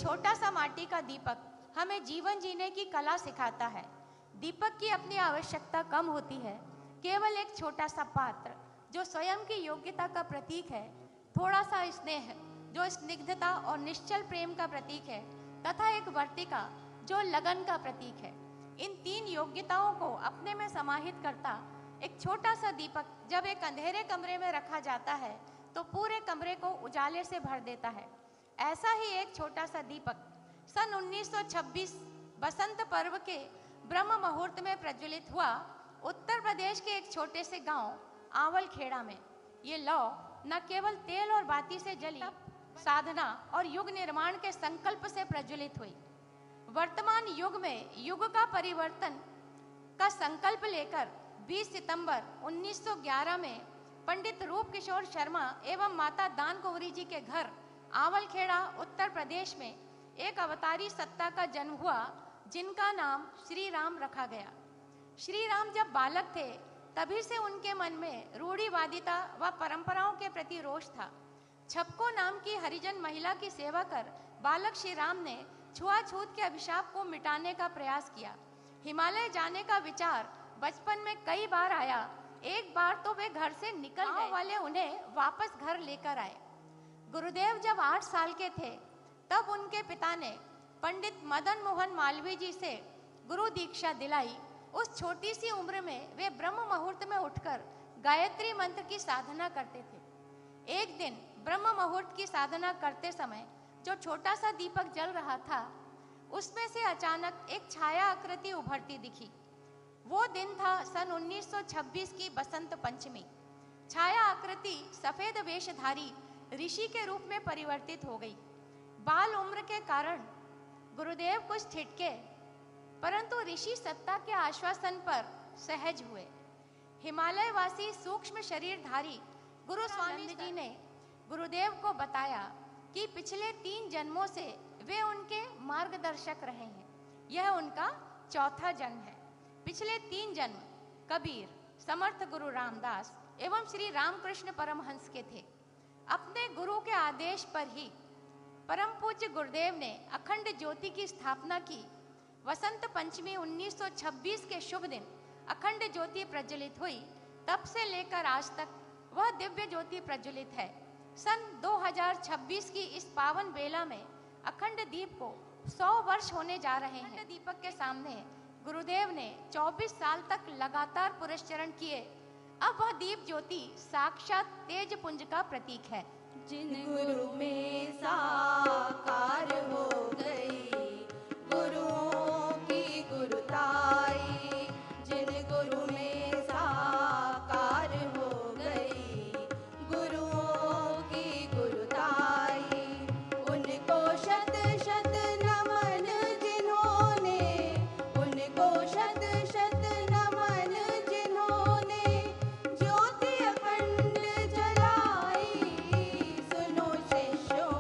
छोटा सा माटी का दीपक हमें जीवन जीने की कला सिखाता है। दीपक की अपनी आवश्यकता कम होती है। केवल एक छोटा सा पात्र जो स्वयं की योग्यता का प्रतीक है, थोड़ा सा स्नेह जो स्निग्धता और निश्चल प्रेम का प्रतीक है, तथा एक वर्तिका जो लगन का प्रतीक है। इन तीन योग्यताओं को अपने में समाहित करता एक छोटा सा दीपक जब एक अंधेरे कमरे में रखा जाता है तो पूरे कमरे को उजाले से भर देता है। ऐसा ही एक छोटा सा दीपक सन 1926 बसंत पर्व के ब्रह्म मुहूर्त में प्रज्वलित हुआ उत्तर प्रदेश के एक छोटे से गांव आंवल खेड़ा में। ये लौ न केवल तेल और बाती से जली, साधना और युग निर्माण के संकल्प से प्रज्वलित हुई। वर्तमान युग में युग का परिवर्तन का संकल्प लेकर 20 सितंबर 1911 में पंडित रूप किशोर शर्मा एवं माता दान कुंवरी जी के घर आंवल खेड़ा उत्तर प्रदेश में एक अवतारी सत्ता का जन्म हुआ, जिनका नाम श्री राम रखा गया। श्री राम जब बालक थे तभी से उनके मन में रूढ़िवादिता व परंपराओं के प्रति रोष था। छपको नाम की हरिजन महिला की सेवा कर बालक श्री राम ने छुआछूत के अभिशाप को मिटाने का प्रयास किया। हिमालय जाने का विचार बचपन में कई बार आया। एक बार तो वे घर से निकल गए, वाले उन्हें वापस घर लेकर आए। गुरुदेव जब 8 साल के थे तब उनके पिता ने पंडित मदन मोहन मालवीय जी से गुरु दीक्षा दिलाई। उस छोटी सी उम्र में वे ब्रह्म मुहूर्त में उठकर गायत्री मंत्र की साधना करते थे। एक दिन ब्रह्म मुहूर्त की साधना करते समय जो छोटा सा दीपक जल रहा था, उसमें से अचानक एक छाया आकृति उभरती दिखी। वो दिन था सन 1926 की बसंत पंचमी। छाया आकृति सफेद वेशधारी ऋषि के रूप में परिवर्तित हो गई। बाल उम्र के कारण गुरुदेव कुछ ठिठके, परंतु ऋषि सत्ता के आश्वासन पर सहज हुए। हिमालयवासी सूक्ष्म शरीरधारी गुरु स्वामी जी ने गुरुदेव को बताया कि पिछले 3 जन्मों से वे उनके मार्गदर्शक रहे हैं। यह उनका चौथा जन्म है। पिछले 3 जन्म कबीर, समर्थ गुरु रामदास एवं श्री रामकृष्ण परमहंस के थे। अपने गुरु के आदेश पर ही परम पूज्य गुरुदेव ने अखंड ज्योति की स्थापना की। वसंत पंचमी 1926 के शुभ दिन अखंड ज्योति प्रज्वलित हुई। तब से लेकर आज तक वह दिव्य ज्योति प्रज्वलित है। सन 2026 की इस पावन बेला में अखंड दीप को 100 वर्ष होने जा रहे हैं। अखंड दीपक के सामने गुरुदेव ने 24 साल तक लगातार पुरस्चरण किए। अब वह दीप ज्योति साक्षात तेज पुंज का प्रतीक है। जिन गुरु में साकार हो गई गुरुओं की गुरुताई, जिन गुरु में साकार हो गई गुरुओं की गुरुताई, उनको शत शत नमन जिन्होंने, उनको शत शत नमन जिन्होंने ज्योति अखंड जलाई। सुनो शिष्यों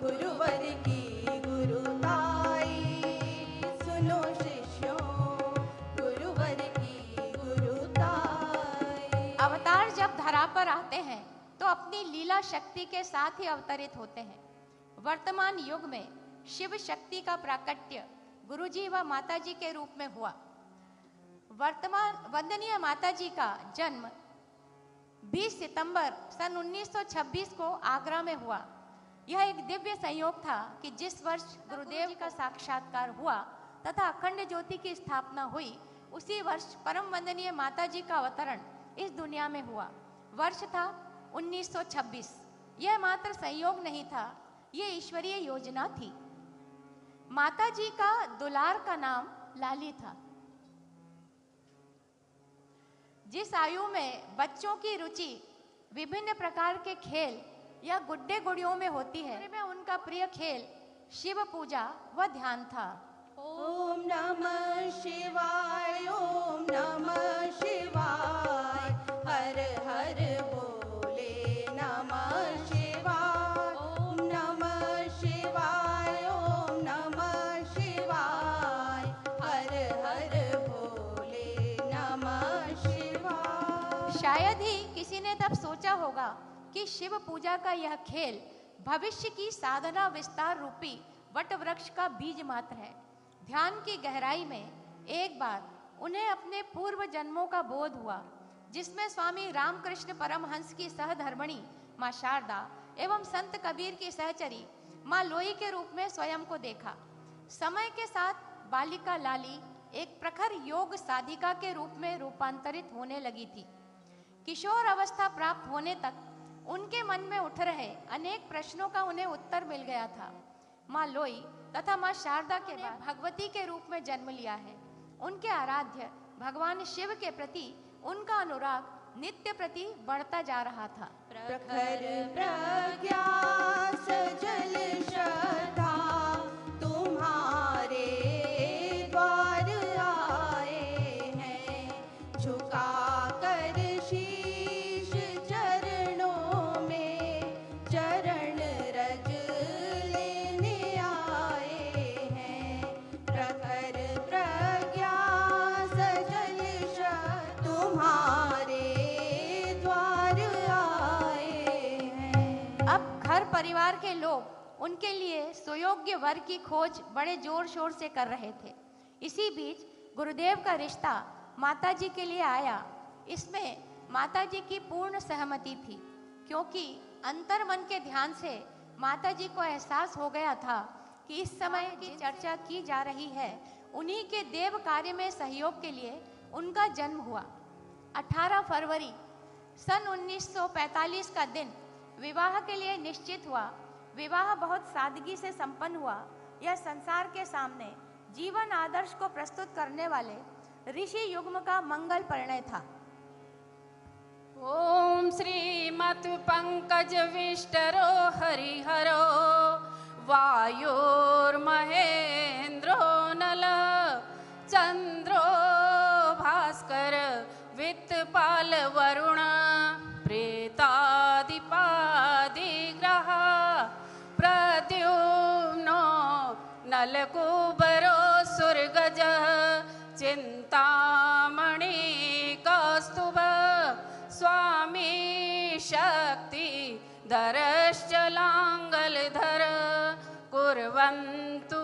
गुरुवर की गुरुताई, सुनो शिष्यों गुरुवर की गुरुताई। अवतार जब धरा पर आते हैं तो अपनी लीला शक्ति के साथ ही अवतरित होते हैं। वर्तमान युग में शिव शक्ति का प्राकट्य गुरुजी व माताजी के रूप में हुआ। वर्तमान वंदनीय माताजी का जन्म 20 सितंबर सन 1926 को आगरा में हुआ। यह एक दिव्य संयोग था कि जिस वर्ष गुरुदेव का साक्षात्कार हुआ तथा अखंड ज्योति की स्थापना हुई, उसी वर्ष परम वंदनीय माताजी का अवतरण इस दुनिया में हुआ। वर्ष था 1926। यह मात्र संयोग नहीं था, यह ईश्वरीय योजना थी। माताजी का दुलार का नाम लाली था। जिस आयु में बच्चों की रुचि विभिन्न प्रकार के खेल या गुड्डे गुड़ियों में होती है, में उनका प्रिय खेल शिव पूजा व ध्यान था। ओम नमः शिवाय, ओम नमः शिवाय, हर हर बोले नमः शिवाय। ओम नमः शिवाय, ओम नमः शिवाय, हर हर बोले नमः शिवाय। शायद ही किसी ने तब सोचा होगा कि शिव पूजा का यह खेल भविष्य की साधना विस्तार रूपी वट वृक्ष का बीज मात्र है। ध्यान की गहराई में एक बार उन्हें अपने पूर्व जन्मों का बोध हुआ, जिसमें स्वामी रामकृष्ण परमहंस की सहधर्मिणी माँ शारदा एवं संत कबीर की सहचरी माँ लोई के रूप में स्वयं को देखा। समय के साथ बालिका लाली एक प्रखर योग साधिका के रूप में रूपांतरित होने लगी थी। किशोर अवस्था प्राप्त होने तक उनके मन में उठ रहे अनेक प्रश्नों का उन्हें उत्तर मिल गया था। माँ लोई तथा माँ शारदा के बाद भगवती के रूप में जन्म लिया है। उनके आराध्य भगवान शिव के प्रति उनका अनुराग नित्य प्रति बढ़ता जा रहा था। प्रखर प्रज्ञा सजल श्रद्धा तुम्हारे द्वार आए हैं, झुका कर शीश चरणों में चरण रज लेने आए हैं। प्रखर प्रज्ञा सजल श्रद्धा तुम्हारे द्वार आए हैं। अब घर परिवार के लोग उनके लिए सुयोग्य वर की खोज बड़े जोर शोर से कर रहे थे। इसी बीच गुरुदेव का रिश्ता माताजी के लिए आया। इसमें माताजी की पूर्ण सहमति थी, क्योंकि अंतर्मन के ध्यान से माताजी को एहसास हो गया था कि इस समय की चर्चा की जा रही है उन्हीं के देव कार्य में सहयोग के लिए उनका जन्म हुआ। 18 फरवरी सन 1945 का दिन विवाह के लिए निश्चित हुआ। विवाह बहुत सादगी से संपन्न हुआ। यह संसार के सामने जीवन आदर्श को प्रस्तुत करने वाले ऋषि युग्म का मंगल परिणय था। ओम श्रीमत् पंकज विष्टरो हरिहरो वायुर्महेन्द्रो नल चंद्रो भास्कर वित्तपाल वरुण प्रेतादिपादिग्रह प्रद्युम्नो नलकूबरो सुरगज चिंतामणि कौस्तुभ स्वामी शक्ति धरश्चलांगलधर कुर्वन्तु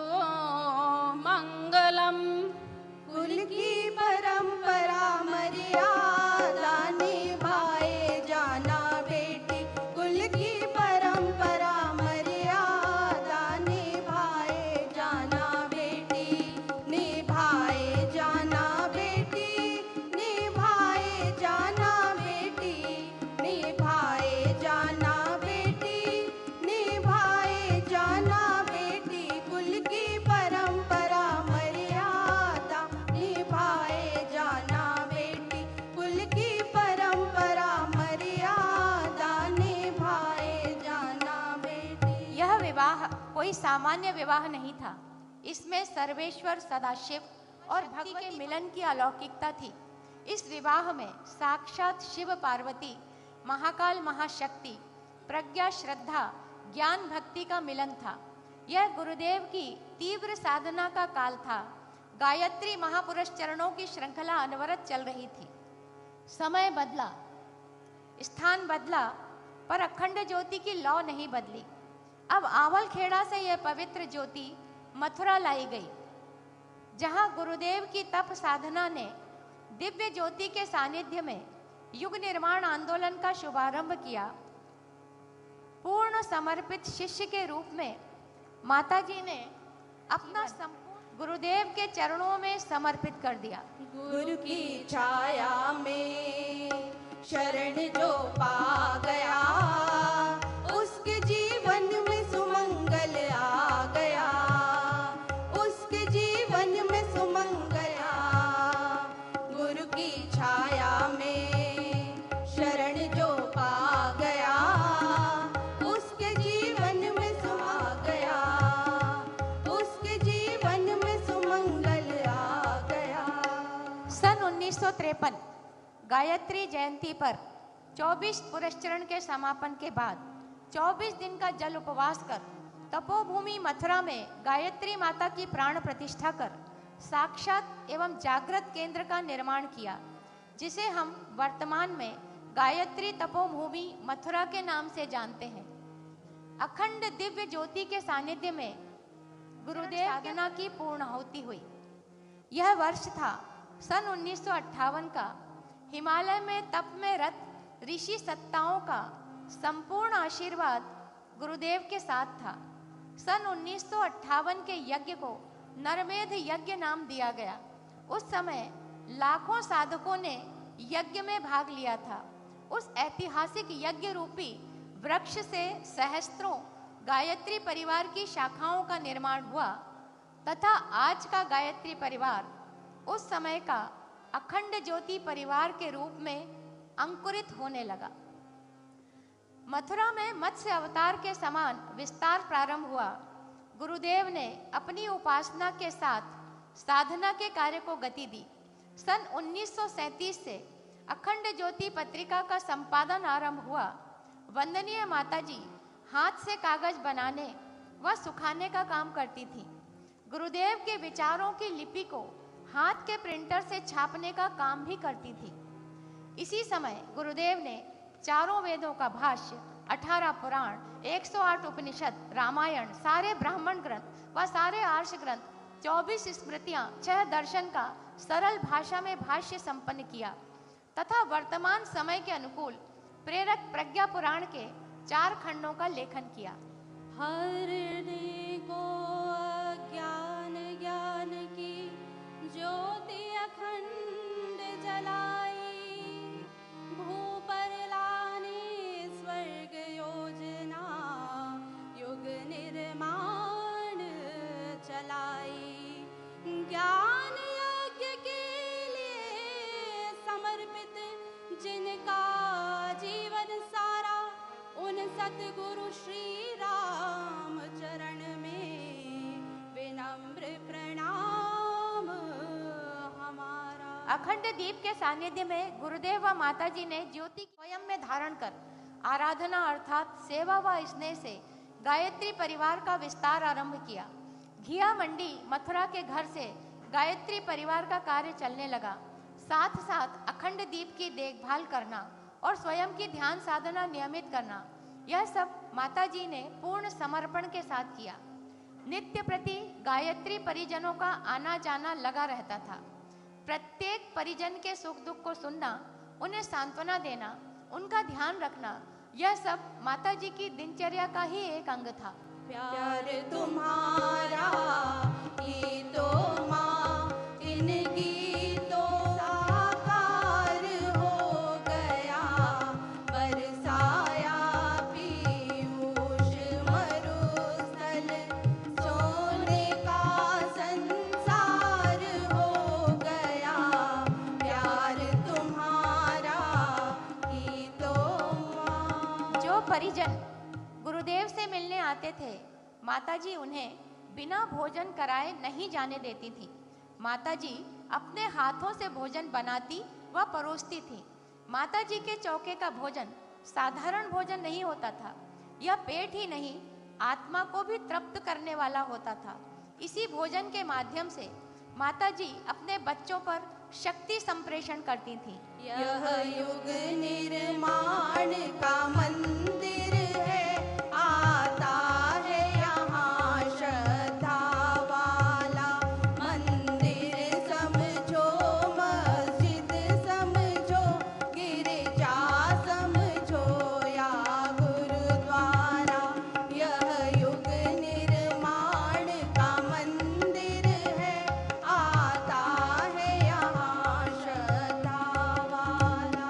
मंगलम। कुल की परंपरा मर्यादा निभाए जाना बेटी, कुल की परंपरा मर्यादा निभाए जाना बेटी, निभाए जाना बेटी, निभाए जाना बेटी, निभाए जाना बेटी, निभाए जाना बेटी। कुल की परंपरा मर्यादा निभाए जाना बेटी, कुल की परंपरा मर्यादा निभाए जाना बेटी। यह विवाह कोई सामान्य विवाह नहीं था। इसमें सर्वेश्वर सदाशिव और भक्ति के मिलन की अलौकिकता थी। इस विवाह में साक्षात शिव पार्वती, महाकाल महाशक्ति, प्रज्ञा श्रद्धा, ज्ञान भक्ति का मिलन था। यह गुरुदेव की तीव्र साधना का काल था। गायत्री महापुरुष चरणों की श्रृंखला अनवरत चल रही थी। समय बदला, स्थान बदला, पर अखंड ज्योति की लौ नहीं बदली। अब आवलखेड़ा से यह पवित्र ज्योति मथुरा लाई गई, जहां गुरुदेव की तप साधना ने दिव्य ज्योति के सानिध्य में युग निर्माण आंदोलन का शुभारंभ किया। पूर्ण समर्पित शिष्य के रूप में माताजी ने अपना संपूर्ण गुरुदेव के चरणों में समर्पित कर दिया। गुरु की छाया में शरण जो पा गया, उसके जीवन में सुमंगल आ गया, उसके जीवन में सुमंगल आ। गुरु की छाया में शरण जो पा गया, उसके जीवन में सुमा गया, उसके जीवन में सुमंगल आ गया। सन 1953 गायत्री जयंती पर 24 पुरस्चरण के समापन के बाद 24 दिन का जल उपवास कर तपोभूमि मथुरा में गायत्री माता की प्राण प्रतिष्ठा कर साक्षात एवं जागृत केंद्र का निर्माण किया, जिसे हम वर्तमान में गायत्री तपोभूमि मथुरा के नाम से जानते हैं। अखंड दिव्य ज्योति के सानिध्य में गुरुदेव साधना की पूर्णाहुति हुई। यह वर्ष था सन 1958 का। हिमालय में तप में रत ऋषि सत्ताओं का संपूर्ण आशीर्वाद गुरुदेव के साथ था। सन 1958 के यज्ञ को नरमेध यज्ञ नाम दिया गया। उस समय लाखों साधकों ने यज्ञ में भाग लिया था। उस ऐतिहासिक यज्ञ रूपी वृक्ष से सहस्त्रों गायत्री परिवार की शाखाओं का निर्माण हुआ तथा आज का गायत्री परिवार उस समय का अखंड ज्योति परिवार के रूप में अंकुरित होने लगा। मथुरा में मत्स्य अवतार के समान विस्तार प्रारंभ हुआ। गुरुदेव ने अपनी उपासना के साथ साधना के कार्य को गति दी। सन 1937 से अखंड ज्योति पत्रिका का संपादन आरंभ हुआ। वंदनीय माताजी हाथ से कागज बनाने व सुखाने का काम करती थी। गुरुदेव के विचारों की लिपि को हाथ के प्रिंटर से छापने का काम भी करती थी। इसी समय गुरुदेव ने चारों वेदों का भाष्य, 18 पुराण, 108 उपनिषद, रामायण, सारे ब्राह्मण ग्रंथ व सारे आर्ष ग्रंथ, 24 स्मृतियां, 6 दर्शन का सरल भाषा में भाष्य संपन्न किया तथा वर्तमान समय के अनुकूल प्रेरक प्रज्ञा पुराण के 4 खंडों का लेखन किया। हरने को ज्ञान ज्ञान की ज्योति अखंड जलाई, भू पर लाने स्वर्ग योजना, युग निर्माण चलाई। ज्ञान यज्ञ के लिए समर्पित जिनका जीवन सारा, उन सतगुरु श्री राम चरण में विनम्र प्रणाम हमारा। अखंड दीप के सानिध्य में गुरुदेव व माताजी ने ज्योति स्वयं में धारण कर आराधना अर्थात सेवा व स्नेह से गायत्री परिवार का विस्तार आरंभ किया। घिया मंडी मथुरा के घर से गायत्री परिवार का कार्य चलने लगा। साथ साथ अखंड दीप की देखभाल करना और स्वयं की ध्यान साधना नियमित करना, यह सब माताजी ने पूर्ण समर्पण के साथ किया। नित्य प्रति गायत्री परिजनों का आना जाना लगा रहता था। प्रत्येक परिजन के सुख दुख को सुनना, उन्हें सांत्वना देना, उनका ध्यान रखना, यह सब माताजी की दिनचर्या का ही एक अंग था। प्यार तुम्हारा ही तो माँ, इनकी तो साकार हो गया, बरसाया पीयूष मरुस्थल, सोने का संसार हो गया, प्यार तुम्हारा ही तो माँ। जो परिजन गुरुदेव से मिलने आते थे, माताजी उन्हें बिना भोजन कराए नहीं जाने देती थी। माताजी अपने हाथों से भोजन बनाती व परोसती थी। माताजी के चौके का भोजन साधारण भोजन नहीं होता था। यह पेट ही नहीं, आत्मा को भी तृप्त करने वाला होता था। इसी भोजन के माध्यम से माताजी अपने बच्चों पर शक्ति संप्रेषण करती थी। यह युग निर्माण का मंदिर है, आता है यहाँ श्रद्धा वाला, मंदिर समझो, मस्जिद समझो, गिरजा समझो या गुरुद्वारा। यह युग निर्माण का मंदिर है, आता है यहाँ श्रद्धा वाला।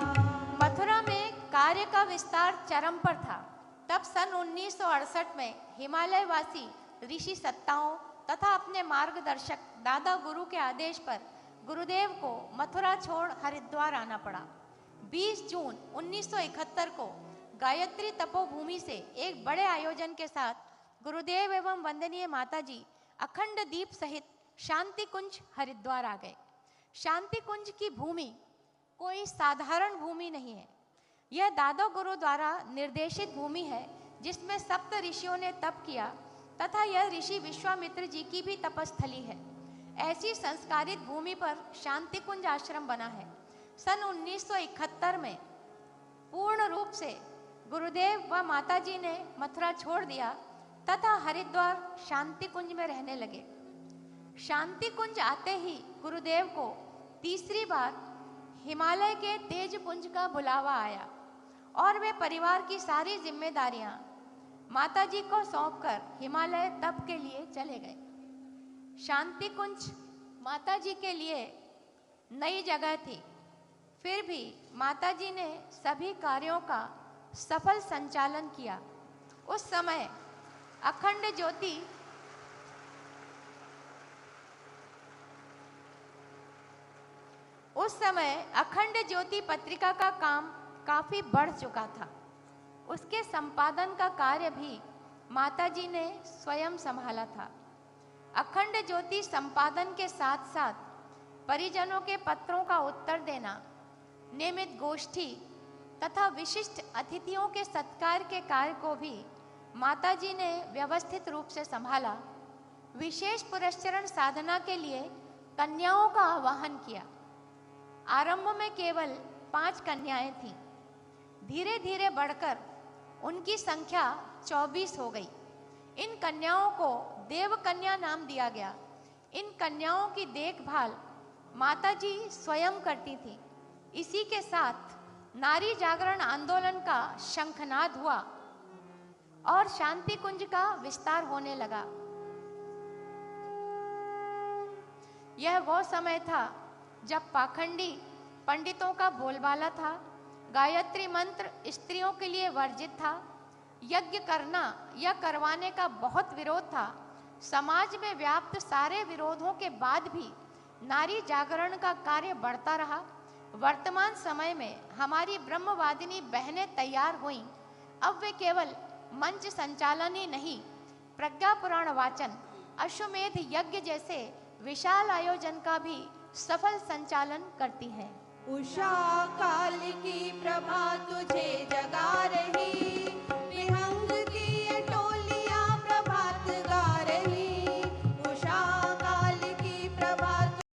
मथुरा में कार्य का विस्तार चरम पर था। तब सन 1968 में हिमालयवासी ऋषि सत्ताओं तथा अपने मार्गदर्शक दादा गुरु के आदेश पर गुरुदेव को मथुरा छोड़ हरिद्वार आना पड़ा। 20 जून 1971 को गायत्री तपोभूमि से एक बड़े आयोजन के साथ गुरुदेव एवं वंदनीय माताजी अखंड दीप सहित शांति कुंज हरिद्वार आ गए। शांति कुंज की भूमि कोई साधारण भूमि नहीं है। यह दादा गुरु द्वारा निर्देशित भूमि है जिसमें सप्त ऋषियों ने तप किया तथा यह ऋषि विश्वामित्र जी की भी तपस्थली है। ऐसी संस्कारित भूमि पर शांति कुंज आश्रम बना है। सन 1971 में पूर्ण रूप से गुरुदेव व माताजी ने मथुरा छोड़ दिया तथा हरिद्वार शांति कुंज में रहने लगे। शांति कुंज आते ही गुरुदेव को तीसरी बार हिमालय के तेज पुंज का बुलावा आया और वे परिवार की सारी जिम्मेदारियां माताजी को सौंपकर हिमालय तप के लिए चले गए। शांति कुंज माताजी के लिए नई जगह थी, फिर भी माताजी ने सभी कार्यों का सफल संचालन किया। उस समय अखंड ज्योति पत्रिका का काम काफी बढ़ चुका था। उसके संपादन का कार्य भी माताजी ने स्वयं संभाला था। अखंड ज्योति संपादन के साथ साथ परिजनों के पत्रों का उत्तर देना, नियमित गोष्ठी तथा विशिष्ट अतिथियों के सत्कार के कार्य को भी माताजी ने व्यवस्थित रूप से संभाला। विशेष पुरस्चरण साधना के लिए कन्याओं का आवाहन किया। आरंभ में केवल 5 कन्याएं थीं। धीरे धीरे बढ़कर उनकी संख्या 24 हो गई। इन कन्याओं को देव कन्या नाम दिया गया। इन कन्याओं की देखभाल माताजी स्वयं करती थी। इसी के साथ नारी जागरण आंदोलन का शंखनाद हुआ और शांति कुंज का विस्तार होने लगा। यह वो समय था जब पाखंडी पंडितों का बोलबाला था। गायत्री मंत्र स्त्रियों के लिए वर्जित था। यज्ञ करना या करवाने का बहुत विरोध था। समाज में व्याप्त सारे विरोधों के बाद भी नारी जागरण का कार्य बढ़ता रहा। वर्तमान समय में हमारी ब्रह्मवादिनी बहनें तैयार हुईं। अब वे केवल मंच संचालन ही नहीं, प्रज्ञा पुराण वाचन, अश्वमेध यज्ञ जैसे विशाल आयोजन का भी सफल संचालन करती है। उषा काल की प्रभा तुझे